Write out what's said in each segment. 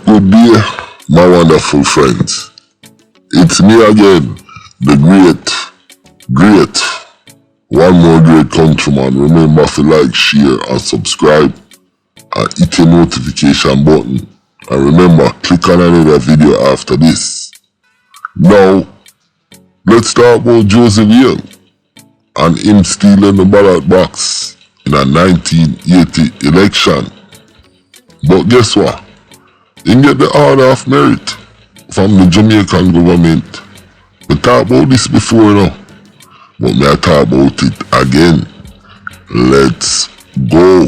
Good day, my wonderful friends. It's me again, the great, one more great countryman. Remember to like, share and subscribe and hit the notification button. And remember, click on another video after this. Now, let's talk about Josey and him stealing the ballot box in a 1980 election. But guess what? He get the order of merit from the Jamaican government. We talked about this before now, but may I talk about it again. Let's go.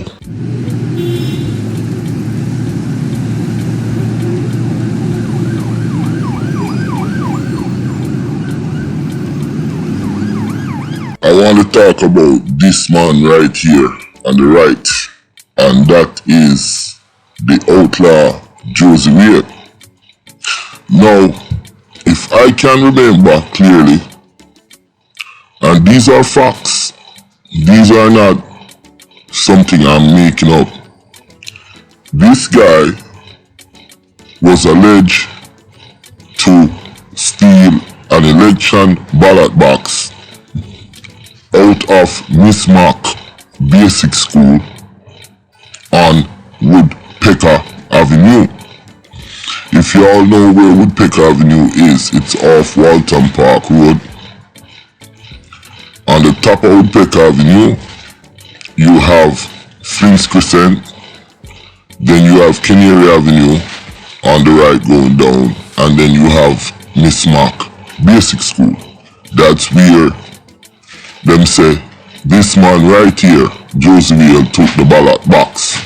I want to talk about this man right here on the right, and that is the outlaw Josey. Now, if I can remember clearly, and these are facts, these are not something I'm making up, this guy was alleged to steal an election ballot box out of Miss Mark Basic School on Woodpecker Avenue. If you all know where Woodpecker Avenue is, it's off Walton Park Road. On the top of Woodpecker Avenue, you have Flint's Crescent, then you have Canary Avenue on the right going down, and then you have Miss Mark Basic School. That's where them say this man right here, Josey, took the ballot box.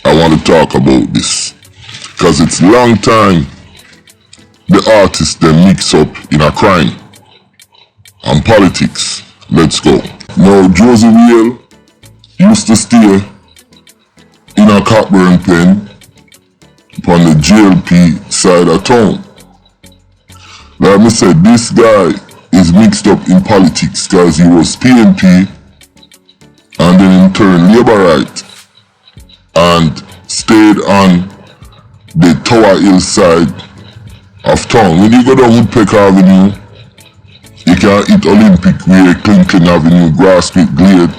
I want to talk about this because it's a long time the artists them mix up in a crime and politics. Let's go. Now, Josey used to stay in a Cockburn pen on the JLP side of town. Like I said, this guy is mixed up in politics because he was PNP and then in turn Labourite and stayed on the Tower Hill side of town. When you go down Woodpecker Avenue, you can hit Olympic Way, Clinton Avenue, Grasspit Glade,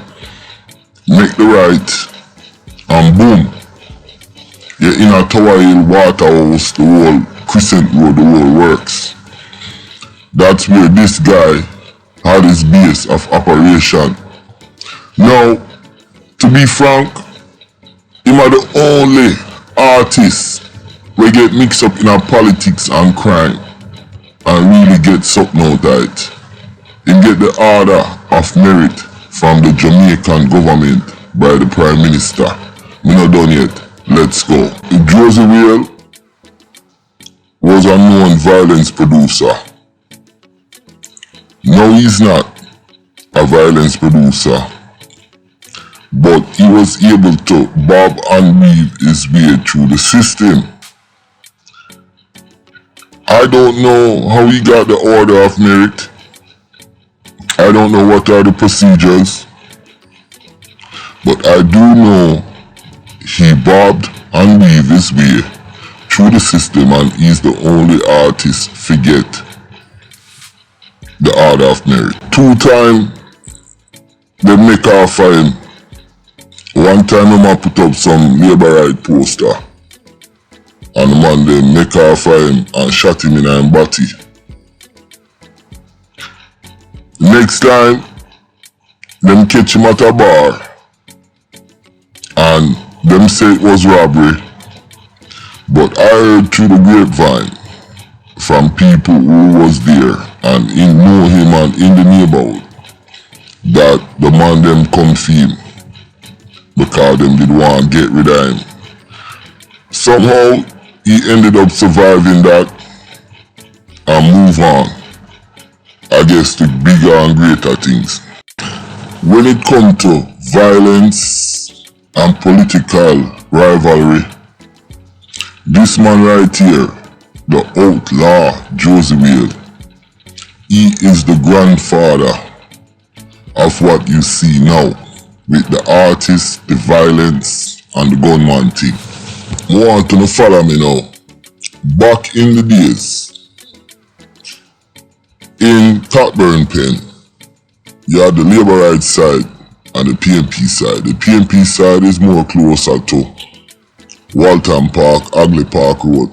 make the right, and boom, you're in a Tower Hill, Waterhouse, the whole Crescent Road, the whole works. That's where this guy had his base of operation. Now, to be frank, him are the only artist we get mixed up in our politics and crime and really get something out of it. Him get the order of merit from the Jamaican government by the Prime Minister. We not done yet. Let's go. Josey was a known violence producer. No, he's not a violence producer, but he was able to bob and weave his way through the system. I don't know how he got the order of merit. I don't know what are the procedures, but I do know he bobbed and weaved his way through the system, and he's the only artist to get the order of merit. 2 times they make off for him. One time he put up some Labourite poster and the man they make off for him and shot him in his body. Next time them catch him at a bar and them say it was robbery, but I heard through the grapevine from people who was there and know him and in the neighborhood that the man them come for him because them did want to get rid of him. Somehow he ended up surviving that and move on, I guess, to bigger and greater things. When it comes to violence and political rivalry, this man right here, the outlaw Josey, he is the grandfather of what you see now with the artist, the violence, and the gunman thing. I want you to follow me now back in the days, in Cockburn Pen, you had the Labour Rights side and the PNP side. The PNP side is more closer to Waltham Park, Agley Park Road,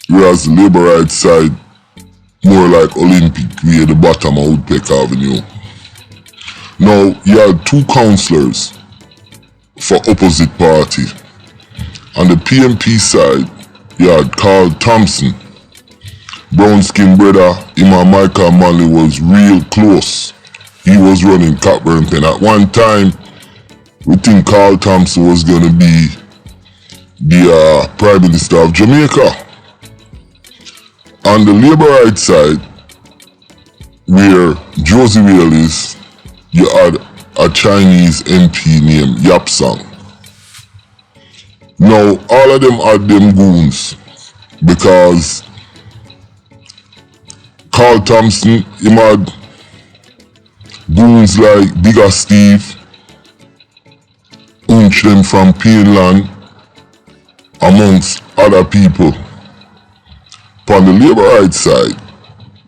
whereas the Labour Rights side more like Olympic, near the bottom of Woodpecker Avenue. Now, you had two councillors for opposite party. On the PNP side, you had Carl Thompson, brown skin brother. Him and Michael Manley was real close. He was running Cockburn Pen. At one time, we think Carl Thompson was going to be the Prime Minister of Jamaica. On the Labour Rights side, where Josey is, you had a Chinese MP named Yap Song. Now, all of them had them goons because Carl Thompson, him had goons like Bigger Steve, Unch them from Painland, amongst other people. On the Labour Rights side,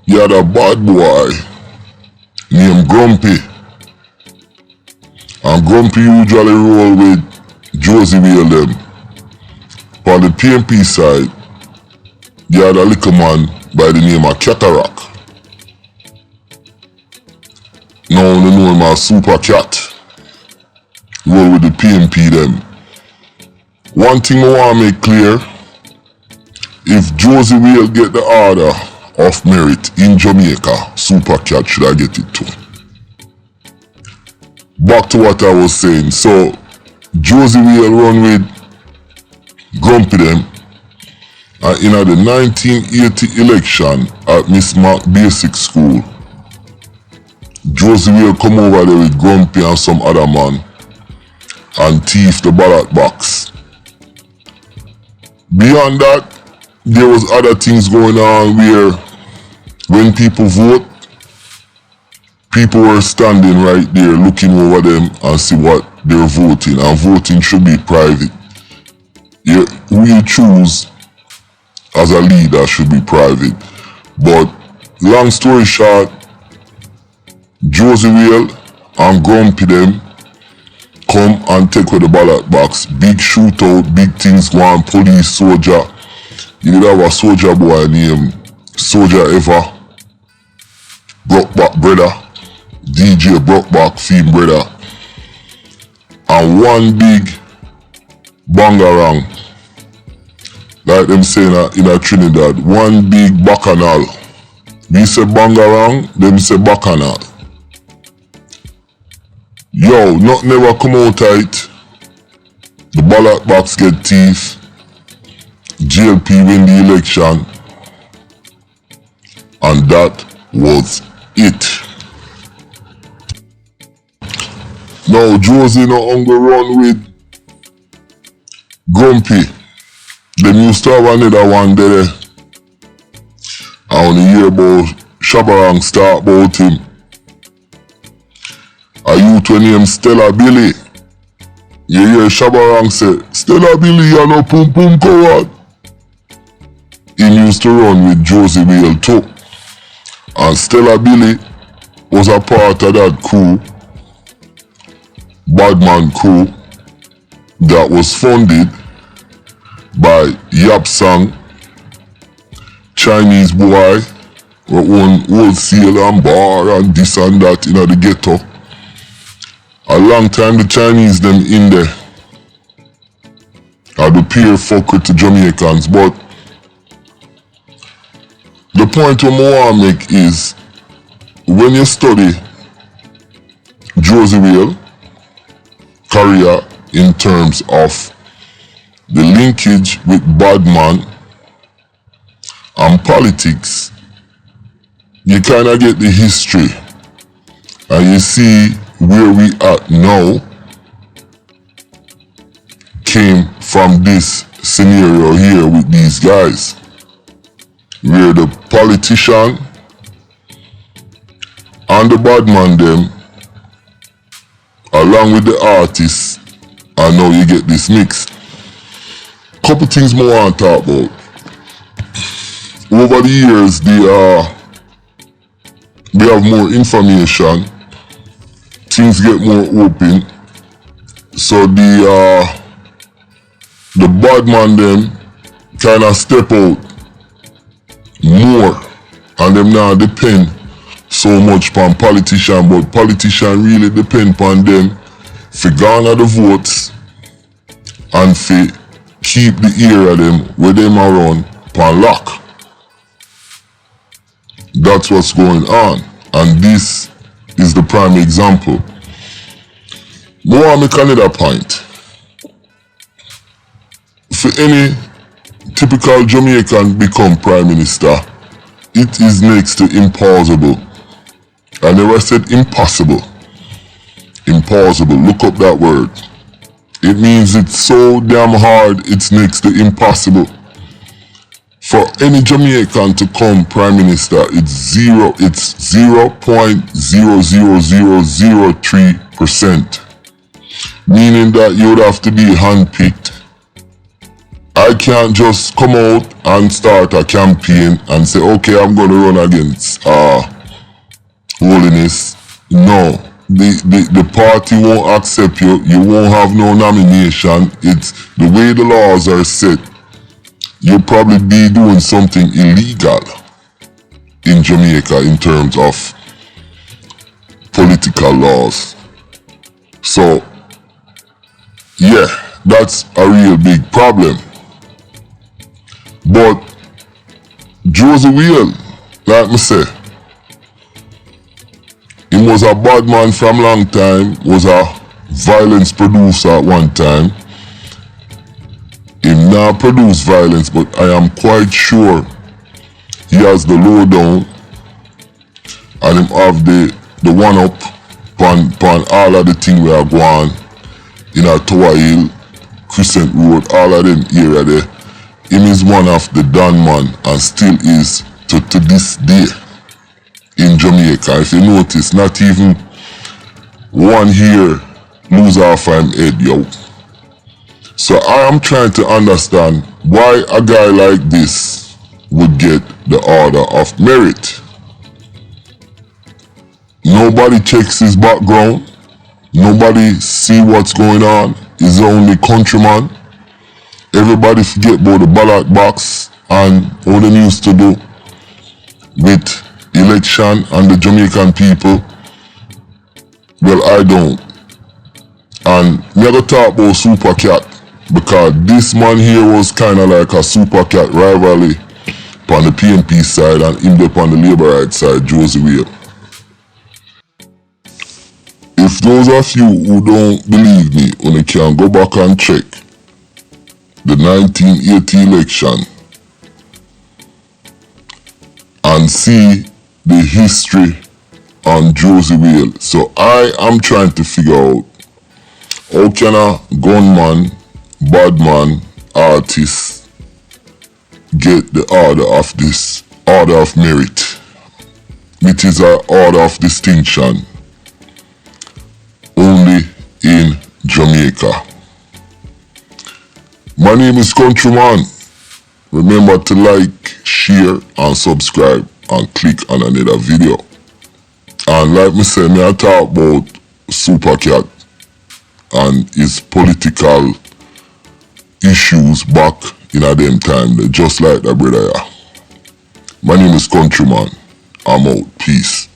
you had a bad boy named Grumpy. And Grumpy usually roll with Josey them. On the PNP side, you had a little man by the name of Cataract. Now they know him as Super Cat. Roll with the PNP them. One thing I want to make clear, if Josey will get the order of merit in Jamaica, Super Cat should I get it too. Back to what I was saying. So, Josey will run with Grumpy them. And in the 1980 election at Miss Mark Basic School, Josey will come over there with Grumpy and some other man and Teif the ballot box. Beyond that, there was other things going on where when people vote, people were standing right there looking over them and see what they're voting. And voting should be private. Who you choose as a leader should be private. But long story short, Josey and Grumpy them come and take away the ballot box. Big shootout, big things go on, police, soldier. You did have a soldier boy named Soldier Ever, Brockback brother, DJ Brockback Theme brother, and one big bangarang, like them saying in a Trinidad, one big bacchanal. We say bangarang, them say bacchanal. Yo, nothing ever come out tight. The ballot box get thief. JLP win the election. And that was it. Now Josey no longer run with Grumpy. Them used to have another one there. I only hear about Shabarang start about him. A youth named Stella Billy. You hear Shabarang say, Stella Billy, you no pum pum coward. He used to run with Josey Whale too. And Stella Billy was a part of that crew, Badman crew, that was funded by Yap Song, Chinese boy, who own wholesale and bar and this and that in the ghetto. A long time the Chinese them in there had to peer fucker to Jamaicans, but the point I want to make is when you study Josey Whale career in terms of the linkage with Badman and politics, you kind of get the history and you see where we at now came from this scenario here with these guys, where the politician and the Badman them along with the artists, and now you get this mix. Couple things more I want to talk about. over the years, they have more information, things get more open, so the bad man them kind of step out more, and them now depend so much on politicians, but politicians really depend on them for garner the votes and for keep the ear of them where them around pan lock. That's what's going on, and this is the prime example. More I make another point. For any typical Jamaican become prime minister, it is next to impossible. I never said impossible. Impossible. Look up that word. It means it's so damn hard, it's next to impossible. For any Jamaican to come prime minister, it's 0.00003%. Meaning that you would have to be handpicked. I can't just come out and start a campaign and say, okay, I'm going to run against Holiness. No, the party won't accept you. You won't have no nomination. It's the way the laws are set. You'll probably be doing something illegal in Jamaica in terms of political laws. So, yeah, that's a real big problem. But Josey Whale, like me say, he was a bad man from long time, was a violence producer at one time. He now produce violence, but I am quite sure he has the lowdown and him have the one up on all of the thing we are going in our Tower Hill, Crescent Road, all of them area there. Him is one of the Don man and still is to this day in Jamaica. If you notice, not even one here lose half him head, yo. So I am trying to understand why a guy like this would get the Order of Merit. Nobody checks his background. Nobody see what's going on. He's the only countryman. Everybody forget about the ballot box and all they used to do with election and the Jamaican people. Well, I don't. And me gonna talk about Super Cat, because this man here was kind of like a Super Cat rivalry on the PNP side and him up on the Labour right side, Josey Whale. If those of you who don't believe me, you can go back and check the 1980 election and see the history on Josey Whale. So I am trying to figure out, how can a gunman, bad man, artist get the order of this Order of Merit, which is an order of distinction only in Jamaica. My name is Countryman. Remember to like, share and subscribe and click on another video. And like me say, I talk about Super Cat and his political issues back in a them time, just like that brother. My name is Countryman. I'm out. Peace.